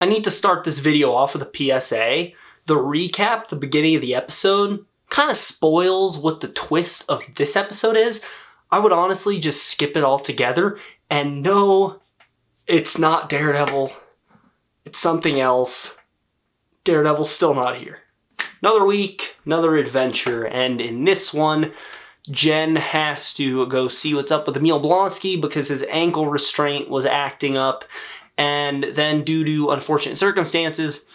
I need to start this video off with a PSA. The recap, the beginning of the episode, kind of spoils what the twist of this episode is. I would honestly just skip it altogether. And no, it's not Daredevil. It's something else. Daredevil's still not here. Another week, another adventure, and in this one, Jen has to go see what's up with Emil Blonsky because his ankle restraint was acting up, and then due to unfortunate circumstances,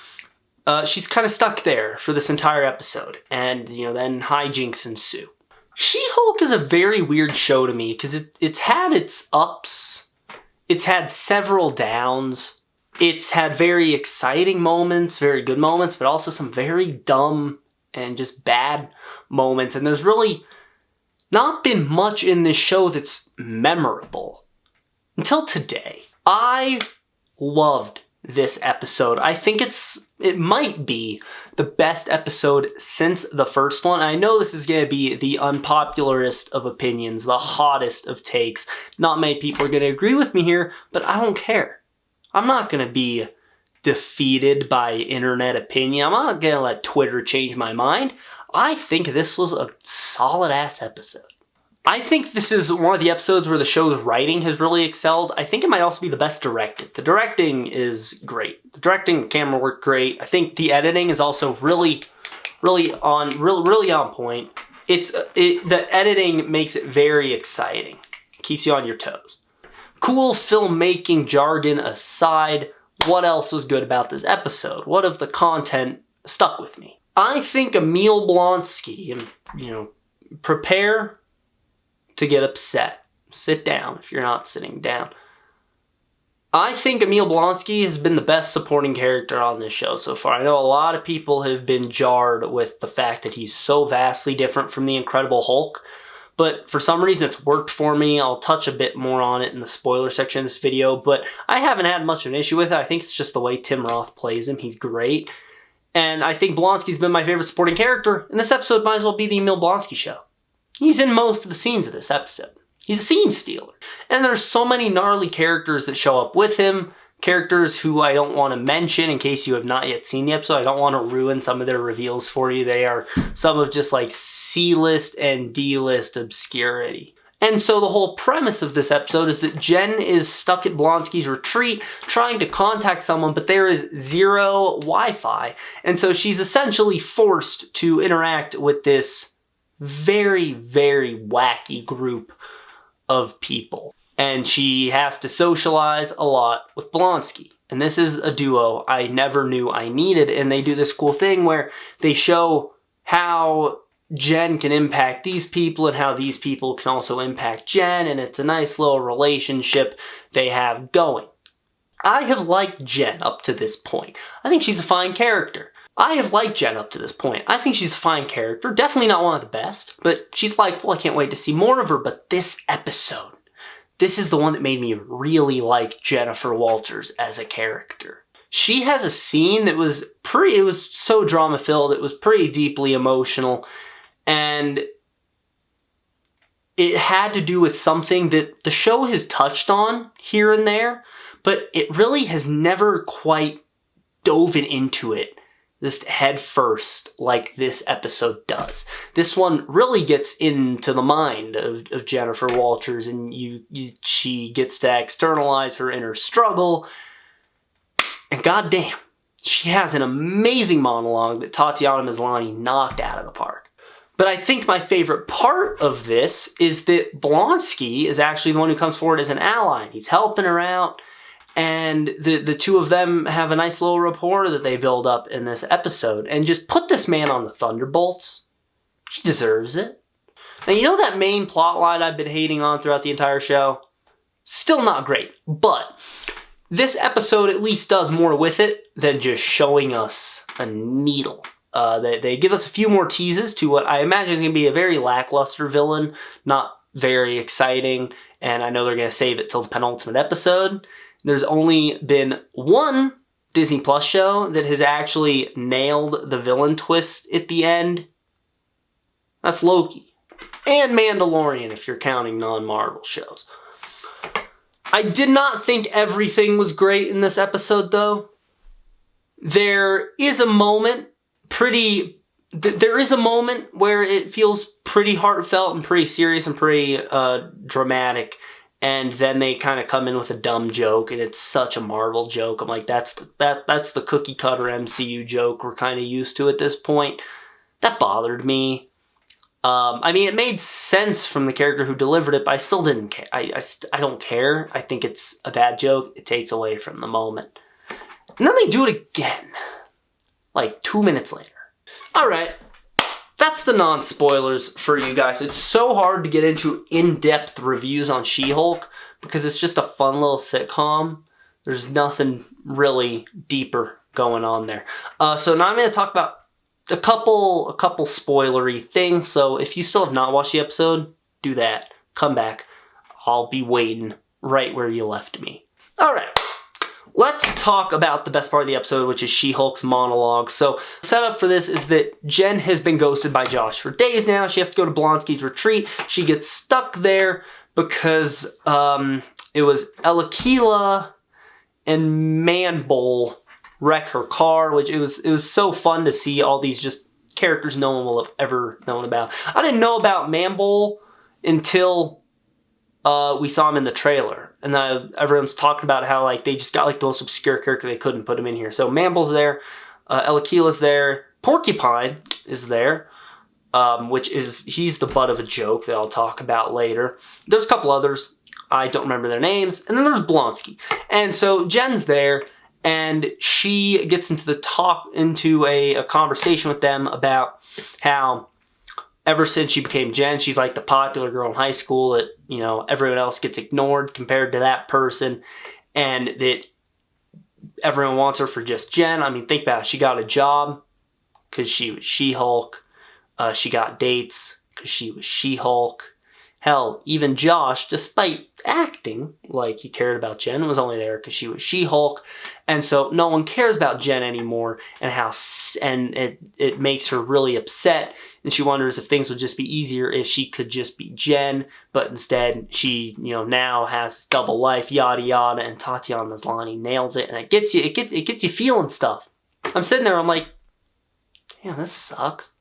she's kind of stuck there for this entire episode, and then hijinks ensue. She-Hulk is a very weird show to me because it's had its ups, it's had several downs, it's had very exciting moments, very good moments, but also some very dumb and just bad moments, and there's really not been much in this show that's memorable until today. I loved this episode. I think it might be the best episode since the first one. I know this is going to be the unpopularist of opinions, the hottest of takes. Not many people are going to agree with me here, but I don't care. I'm not going to be defeated by internet opinion. I'm not going to let Twitter change my mind. I think this was a solid-ass episode. I think this is one of the episodes where the show's writing has really excelled. I think it might also be the best directed. The directing is great. The directing, the camera work great. I think the editing is also really on point. The editing makes it very exciting. It keeps you on your toes. Cool filmmaking jargon aside, what else was good about this episode? What of the content stuck with me? I think Emil Blonsky, and prepare to get upset. Sit down if you're not sitting down. I think Emil Blonsky has been the best supporting character on this show so far. I know a lot of people have been jarred with the fact that he's so vastly different from the Incredible Hulk, but for some reason it's worked for me. I'll touch a bit more on it in the spoiler section of this video, but I haven't had much of an issue with it. I think it's just the way Tim Roth plays him. He's great. And I think Blonsky's been my favorite supporting character, and this episode might as well be the Emil Blonsky show. He's in most of the scenes of this episode. He's a scene stealer. And there's so many gnarly characters that show up with him, characters who I don't want to mention in case you have not yet seen the episode. I don't want to ruin some of their reveals for you. They are some of just like C-list and D-list obscurity. And so the whole premise of this episode is that Jen is stuck at Blonsky's retreat trying to contact someone, but there is zero Wi-Fi. And so she's essentially forced to interact with this very, very wacky group of people. And she has to socialize a lot with Blonsky. And this is a duo I never knew I needed. And they do this cool thing where they show how Jen can impact these people and how these people can also impact Jen. And it's a nice little relationship they have going. I have liked Jen up to this point. I think she's a fine character. I have liked Jen up to this point. I think she's a fine character. Definitely not one of the best, but she's likable. I can't wait to see more of her. But this episode, this is the one that made me really like Jennifer Walters as a character. She has a scene that was it was so drama-filled. It was pretty deeply emotional. And it had to do with something that the show has touched on here and there, but it really has never quite dove into it just head first like this episode does. This one really gets into the mind of Jennifer Walters, and she gets to externalize her inner struggle. And goddamn, she has an amazing monologue that Tatiana Maslany knocked out of the park. But I think my favorite part of this is that Blonsky is actually the one who comes forward as an ally. He's helping her out. And the two of them have a nice little rapport that they build up in this episode. And just put this man on the Thunderbolts. He deserves it. Now, you know that main plot line I've been hating on throughout the entire show? Still not great. But this episode at least does more with it than just showing us a needle. They give us a few more teases to what I imagine is going to be a very lackluster villain. Not very exciting. And I know they're going to save it till the penultimate episode. There's only been one Disney Plus show that has actually nailed the villain twist at the end. That's Loki. And Mandalorian, if you're counting non-Marvel shows. I did not think everything was great in this episode, though. There is a moment there is a moment where it feels pretty heartfelt and pretty serious and pretty dramatic, and then they kind of come in with a dumb joke, and it's such a Marvel joke. I'm like, that's the cookie cutter MCU joke we're kind of used to at this point. That bothered me. I mean, it made sense from the character who delivered it, but I still didn't care. I don't care. I think it's a bad joke. It takes away from the moment. And then they do it again, like 2 minutes later. All right, that's the non-spoilers for you guys. It's so hard to get into in-depth reviews on She-Hulk because it's just a fun little sitcom. There's nothing really deeper going on there. So now I'm going to talk about a couple spoilery things. So if you still have not watched the episode, do that. Come back. I'll be waiting right where you left me. All right. Let's talk about the best part of the episode, which is She-Hulk's monologue. So the setup for this is that Jen has been ghosted by Josh for days now. She has to go to Blonsky's retreat. She gets stuck there because it was Elakila and Manbull wreck her car, which it was so fun to see all these just characters no one will have ever known about. I didn't know about Manbull until we saw him in the trailer, and everyone's talking about how like they just got like the most obscure character they couldn't put him in here. So Manbull's there, Elakila's there, Porcupine is there, he's the butt of a joke that I'll talk about later. There's a couple others, I don't remember their names, and then there's Blonsky. And so Jen's there, and she gets into a conversation with them about how ever since she became Jen, she's like the popular girl in high school that, you know, everyone else gets ignored compared to that person, and that everyone wants her for just Jen. I mean, think about it. She got a job because she was She-Hulk. She got dates because she was She-Hulk. Hell, even Josh, despite acting like he cared about Jen, was only there because she was She-Hulk. And so no one cares about Jen anymore, and it makes her really upset. And she wonders if things would just be easier if she could just be Jen, but instead she, you know, now has this double life, yada yada. And Tatiana Maslany nails it, and it gets you feeling stuff. I'm sitting there, I'm like, damn, this sucks.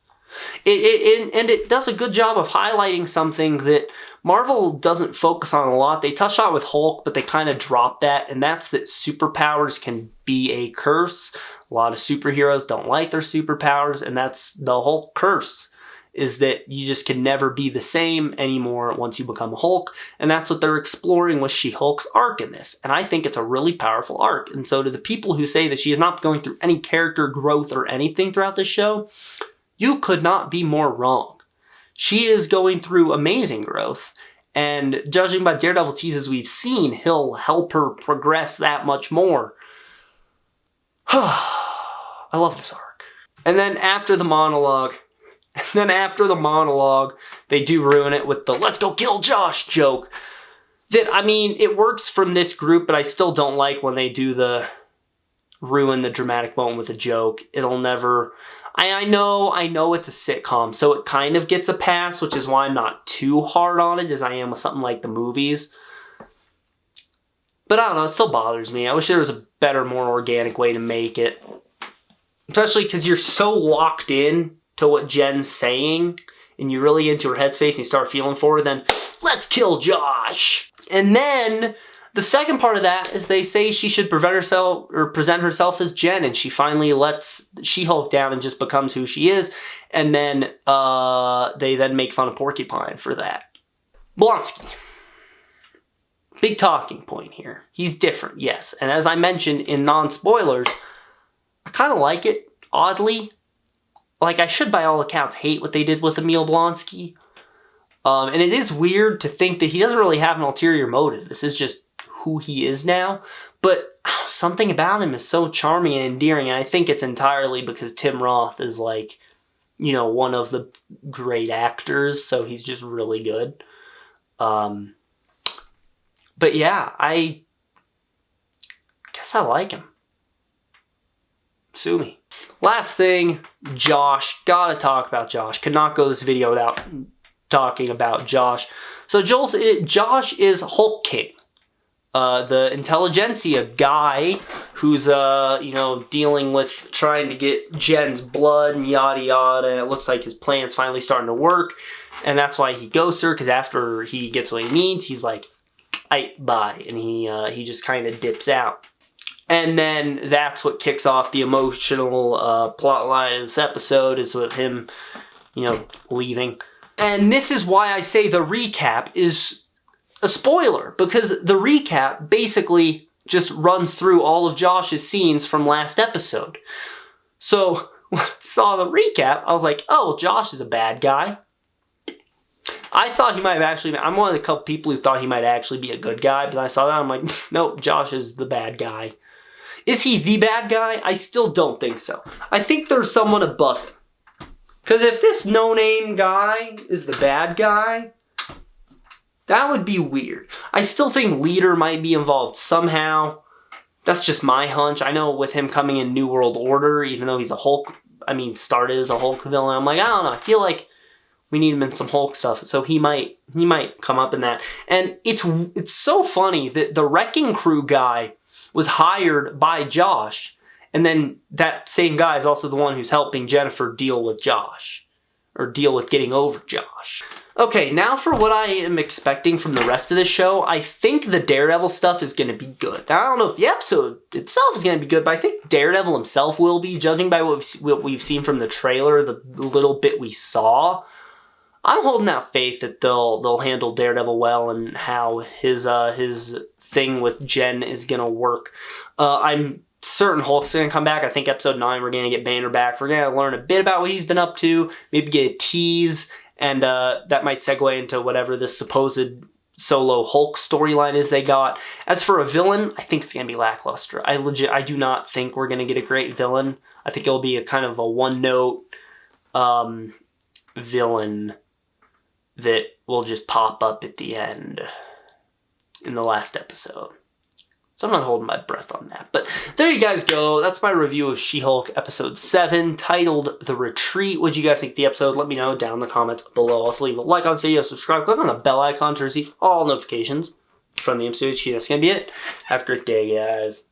And it does a good job of highlighting something that Marvel doesn't focus on a lot. They touched on it with Hulk, but they kind of dropped that, and that's that superpowers can be a curse. A lot of superheroes don't like their superpowers, and that's the Hulk curse, is that you just can never be the same anymore once you become a Hulk, and that's what they're exploring with She-Hulk's arc in this, and I think it's a really powerful arc. And so to the people who say that she is not going through any character growth or anything throughout this show, you could not be more wrong. She is going through amazing growth, and judging by Daredevil teases we've seen, he'll help her progress that much more. I love this arc. And then after the monologue, they do ruin it with the "let's go kill Josh" joke. That, I mean, it works from this group, but I still don't like when they do the ruin the dramatic moment with a joke. It'll never... I know it's a sitcom, so it kind of gets a pass, which is why I'm not too hard on it as I am with something like the movies. But I don't know, it still bothers me. I wish there was a better, more organic way to make it. Especially because you're so locked in to what Jen's saying, and you're really into her headspace, and you start feeling for her, then, let's kill Josh! And then... the second part of that is they say she should present herself as Jen, and she finally lets She-Hulk down and just becomes who she is. And then they then make fun of Porcupine for that. Blonsky. Big talking point here. He's different, yes. And as I mentioned in non-spoilers, I kind of like it, oddly. Like, I should by all accounts hate what they did with Emil Blonsky. And it is weird to think that he doesn't really have an ulterior motive. This is just who he is now, but something about him is so charming and endearing, and I think it's entirely because Tim Roth is, like, you know, one of the great actors, so he's just really good. But yeah, I guess I like him. Sue me. Last thing, Josh. Gotta talk about Josh. Could not go this video without talking about Josh. So Josh is Hulk King. the intelligentsia guy who's, dealing with trying to get Jen's blood and yada yada. And it looks like his plan's finally starting to work. And that's why he ghosts her, because after he gets what he needs, he's like, bye. And he just kind of dips out. And then that's what kicks off the emotional plot line of this episode, is with him, leaving. And this is why I say the recap is a spoiler, because the recap basically just runs through all of Josh's scenes from last episode. So when I saw the recap, I was like, oh, Josh is a bad guy. I thought he might have actually been, I'm one of the couple people who thought he might actually be a good guy, but I saw that, I'm like, nope, Josh is the bad guy. Is he the bad guy? I still don't think so. I think there's someone above him. Because if this no-name guy is the bad guy, that would be weird. I still think Leader might be involved somehow. That's just my hunch. I know with him coming in New World Order, even though he's started as a Hulk villain, I'm like, I don't know. I feel like we need him in some Hulk stuff, so he might come up in that. And it's so funny that the Wrecking Crew guy was hired by Josh, and then that same guy is also the one who's helping Jennifer deal with Josh, or deal with getting over Josh. Okay, now for what I am expecting from the rest of the show. I think the Daredevil stuff is going to be good. Now, I don't know if the episode itself is going to be good, but I think Daredevil himself will be, judging by what we've seen from the trailer, the little bit we saw. I'm holding out faith that they'll handle Daredevil well, and how his thing with Jen is gonna work. I'm certain Hulk's gonna come back. I think episode 9 we're gonna get Banner back. We're gonna learn a bit about what he's been up to, maybe get a tease, and that might segue into whatever this supposed solo Hulk storyline is they got. As for a villain, I think it's gonna be lackluster. I do not think we're gonna get a great villain. I think it'll be a kind of a one-note villain that will just pop up at the end in the last episode. So I'm not holding my breath on that. But there you guys go. That's my review of She-Hulk episode 7, titled The Retreat. What did you guys think of the episode? Let me know down in the comments below. Also leave a like on this video, subscribe, click on the bell icon to receive all notifications from the MCU. That's going to be it. Have a great day, guys.